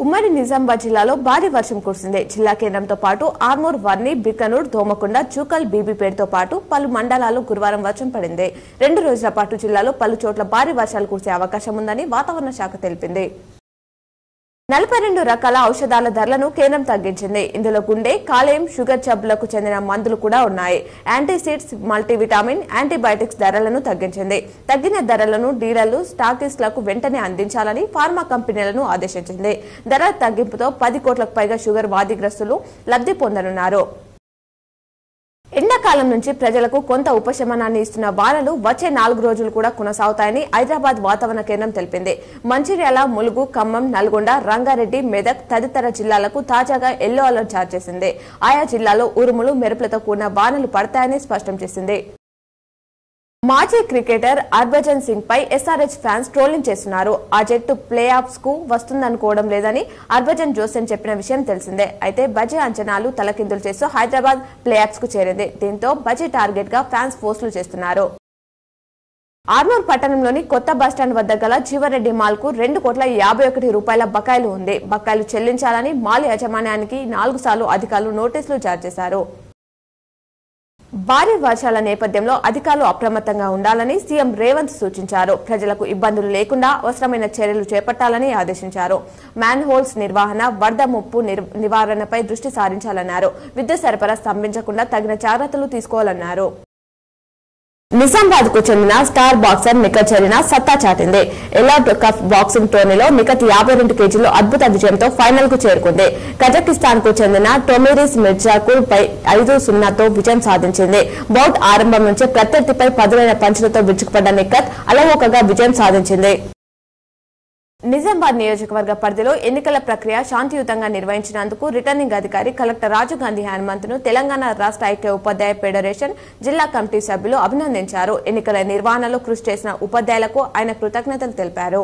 ఉమ్మడి నిజామాబాద్ జిల్లాలో భారీ వర్షం కురిసింది. జిల్లా కేంద్రంతో పాటు ఆర్మూర్, వర్ని, బికనూర్, దోమకొండ, జూకల్, బీబీపేటతో పాటు పలు మండలాల్లో గురువారం వర్షం పడింది. 2 రోజుల పాటు జిల్లాలో పలు చోట్ల భారీ వర్షాలు కురిసే అవకాశం ఉందని వాతావరణ శాఖ తెలిపింది. 42 రకాల ఔషధాల ధరలను కేంద్రం తగ్గించింది. ఇందులో గుండె, కాలేయం, షుగర్ జబ్బులకు చెందిన మందులు కూడా ఉన్నాయి. యాంటీసిడ్స్, మల్టీవిటామిన్, యాంటీబయాటిక్స్ ధరలను తగ్గించింది. తగ్గిన ధరలను డీలర్లు, స్టాకిస్టులకు వెంటనే అందించాలని ఫార్మా కంపెనీలను ఆదేశించింది. ధరల తగ్గింపుతో 10 కోట్లకు పైగా షుగర్ వ్యాధిగ్రస్తులు లబ్ధి పొందనున్నారు. ఎండాకాలం నుంచి ప్రజలకు కొంత ఉపశమనాన్ని ఇస్తున్న వానలు వచ్చే 4 రోజులు కూడా కొనసాగుతాయని హైదరాబాద్ వాతావరణ కేంద్రం తెలిపింది. మంచిర్యాల, ములుగు, ఖమ్మం, నల్గొండ, రంగారెడ్డి, మెదక్ తదితర జిల్లాలకు తాజాగా ఎల్లో అలర్ట్ జారీ చేసింది. ఆయా జిల్లాలో ఉరుములు, మెరుపులతో కూడిన వానలు పడతాయని స్పష్టం చేసింది. మాజీ క్రికెటర్ హర్భజన్ సింగ్ పై ఎస్ఆర్హెచ్ ఫ్యాన్స్ ట్రోలింగ్ చేస్తున్నారు. ఆ జట్టు ప్లే ఆఫ్స్ కు వస్తుందనుకోవడం లేదని హర్భజన్ జోసెన్ చెప్పిన విషయం తెలిసిందే. అయితే బజే అంచనాలు తలకిందులు చేస్తూ హైదరాబాద్ ప్లే ఆఫ్స్ కు చేరింది. దీంతో బజే టార్గెట్ గా ఫ్యాన్స్ పోస్టులు చేస్తున్నారు. ఆర్మూర్ పట్టణంలోని కొత్త బస్టాండ్ వద్ద గల జీవరెడ్డి మాల్ కు 2,51 కోట్ల బకాయిలు ఉంది. బకాయిలు చెల్లించాలని మాల్ యాజమాన్యానికి 4 సార్లు అధికారులు నోటీసులు జారీ చేశారు. భారీ వర్షాల నేపథ్యంలో అధికారులు అప్రమత్తంగా ఉండాలని సీఎం రేవంత్ సూచించారు. ప్రజలకు ఇబ్బందులు లేకుండా అవసరమైన చర్యలు చేపట్టాలని ఆదేశించారు. మ్యాన్ హోల్స్ నిర్వహణ, వరద ముప్పు నివారణపై దృష్టి సారించాలన్నారు. విద్యుత్ సరఫరా స్తంభించకుండా తగిన జాగ్రత్తలు తీసుకోవాలన్నారు. నిజామాబాద్ కు చెందిన స్టార్ బాక్సర్ నిఖత్ జరీన్ సత్తా చాటింది. ఎలాట్ కప్ బాక్సింగ్ టోర్నీలో నిఖత్ 52 కేజీలు అద్భుత విజయంతో ఫైనల్ కు చేరుకుంది. కజకిస్తాన్ కు చెందిన టొమిరిస్ మిర్జాకు పై 5-0తో విజయం సాధించింది. బౌట్ ఆరంభం నుంచే ప్రత్యర్థిపై పదులైన పంచులతో విరుచుకుపడ్డ నిఖత్ అలవోకగా విజయం సాధించింది. నిజామాబాద్ నియోజకవర్గ పరిధిలో ఎన్నికల ప్రక్రియ శాంతియుతంగా నిర్వహించినందుకు రిటర్నింగ్ అధికారి కలెక్టర్ రాజు గాంధీ హనుమంత్ ను తెలంగాణ రాష్ట్ర ఐక్య ఉపాధ్యాయ ఫెడరేషన్ జిల్లా కమిటీ సభ్యులు అభినందించారు. ఎన్నికల నిర్వహణలో కృషి చేసిన ఉపాధ్యాయులకు ఆయన కృతజ్ఞతలు తెలిపారు.